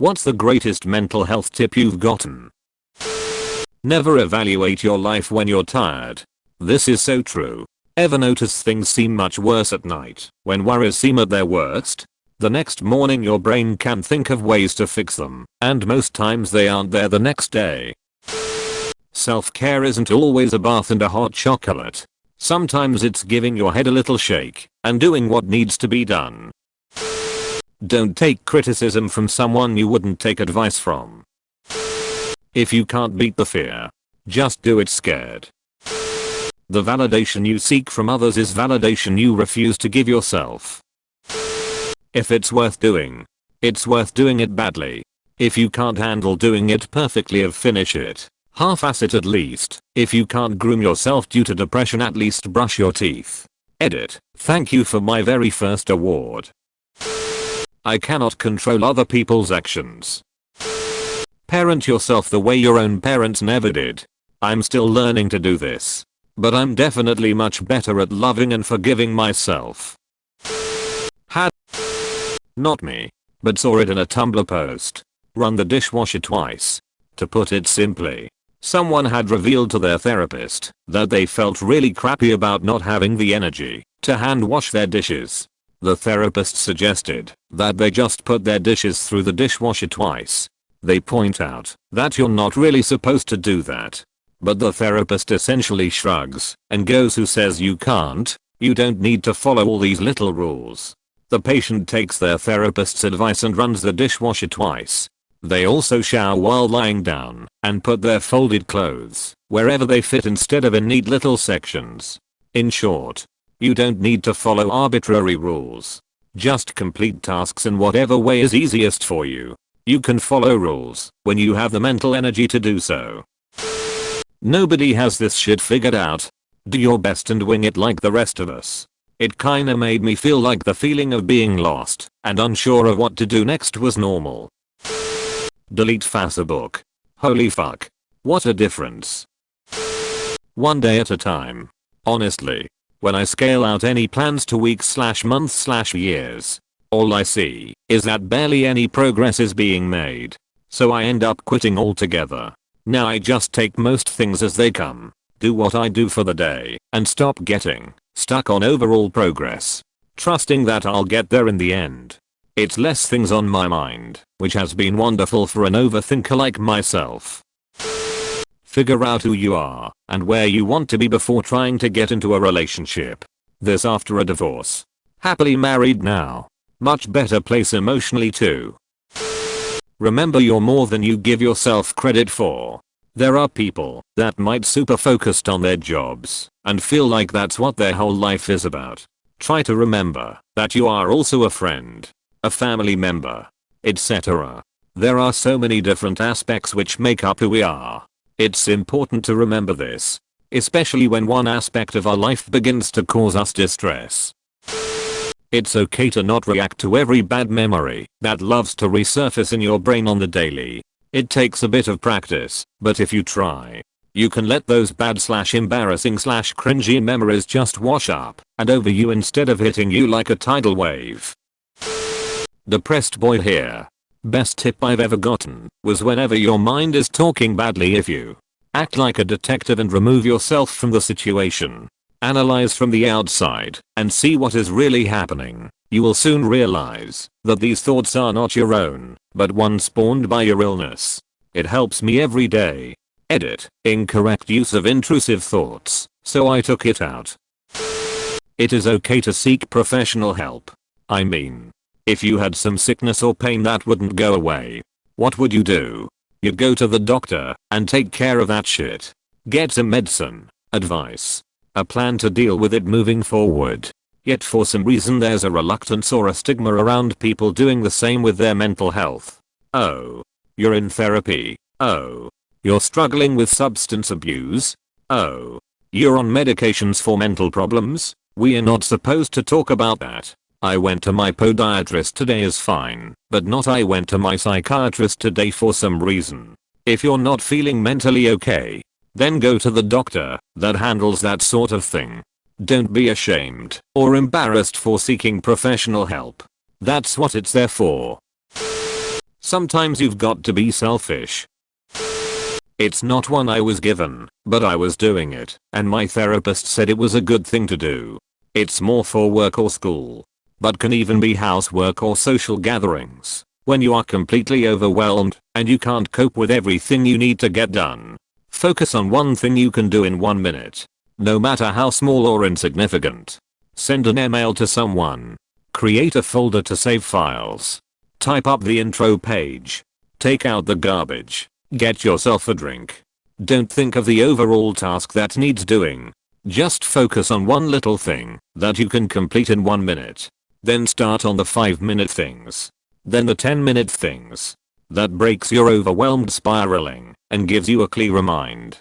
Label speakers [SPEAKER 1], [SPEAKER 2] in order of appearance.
[SPEAKER 1] What's the greatest mental health tip you've gotten? Never evaluate your life when you're tired. This is so true. Ever notice things seem much worse at night when worries seem at their worst? The next morning your brain can think of ways to fix them, and most times they aren't there the next day. Self-care isn't always a bath and a hot chocolate. Sometimes it's giving your head a little shake and doing what needs to be done. Don't take criticism from someone you wouldn't take advice from. If you can't beat the fear, just do it scared. The validation you seek from others is validation you refuse to give yourself. If it's worth doing it badly. If you can't handle doing it perfectly, finish it. Half-ass it at least. If you can't groom yourself due to depression, at least brush your teeth. Edit. Thank you for my very first award. I cannot control other people's actions. Parent yourself the way your own parents never did. I'm still learning to do this. But I'm definitely much better at loving and forgiving myself. Not me. But saw it in a Tumblr post. Run the dishwasher twice. To put it simply, someone had revealed to their therapist that they felt really crappy about not having the energy to hand wash their dishes. The therapist suggested that they just put their dishes through the dishwasher twice. They point out that you're not really supposed to do that. But the therapist essentially shrugs and goes, who says you can't? You don't need to follow all these little rules. The patient takes their therapist's advice and runs the dishwasher twice. They also shower while lying down and put their folded clothes wherever they fit instead of in neat little sections. In short, you don't need to follow arbitrary rules. Just complete tasks in whatever way is easiest for you. You can follow rules when you have the mental energy to do so. Nobody has this shit figured out. Do your best and wing it like the rest of us. It kinda made me feel like the feeling of being lost and unsure of what to do next was normal. Delete Facebook. Holy fuck. What a difference. One day at a time. Honestly, when I scale out any plans to weeks/months/years, all I see is that barely any progress is being made. So I end up quitting altogether. Now I just take most things as they come, do what I do for the day, and stop getting stuck on overall progress, trusting that I'll get there in the end. It's less things on my mind, which has been wonderful for an overthinker like myself. Figure out who you are and where you want to be before trying to get into a relationship. This after a divorce. Happily married now. Much better place emotionally too. Remember, you're more than you give yourself credit for. There are people that might super focused on their jobs and feel like that's what their whole life is about. Try to remember that you are also a friend, a family member, etc. There are so many different aspects which make up who we are. It's important to remember this, especially when one aspect of our life begins to cause us distress. It's okay to not react to every bad memory that loves to resurface in your brain on the daily. It takes a bit of practice, but if you try, you can let those bad/embarrassing/cringy memories just wash up and over you instead of hitting you like a tidal wave. Depressed boy here. Best tip I've ever gotten was whenever your mind is talking badly, if you act like a detective and remove yourself from the situation, analyze from the outside, and see what is really happening, you will soon realize that these thoughts are not your own, but one spawned by your illness. It helps me every day. Edit. Incorrect use of intrusive thoughts, so I took it out. It is okay to seek professional help. I mean, if you had some sickness or pain that wouldn't go away, what would you do? You'd go to the doctor and take care of that shit. Get some medicine, advice, a plan to deal with it moving forward. Yet for some reason there's a reluctance or a stigma around people doing the same with their mental health. Oh, you're in therapy. Oh, you're struggling with substance abuse. Oh, you're on medications for mental problems. We are not supposed to talk about that. I went to my podiatrist today is fine, but not I went to my psychiatrist today for some reason. If you're not feeling mentally okay, then go to the doctor that handles that sort of thing. Don't be ashamed or embarrassed for seeking professional help. That's what it's there for. Sometimes you've got to be selfish. It's not one I was given, but I was doing it, and my therapist said it was a good thing to do. It's more for work or school, but can even be housework or social gatherings. When you are completely overwhelmed and you can't cope with everything you need to get done, focus on one thing you can do in 1 minute. No matter how small or insignificant. Send an email to someone. Create a folder to save files. Type up the intro page. Take out the garbage. Get yourself a drink. Don't think of the overall task that needs doing. Just focus on one little thing that you can complete in 1 minute. Then start on the 5-minute things. Then the 10-minute things. That breaks your overwhelmed spiraling and gives you a clearer mind.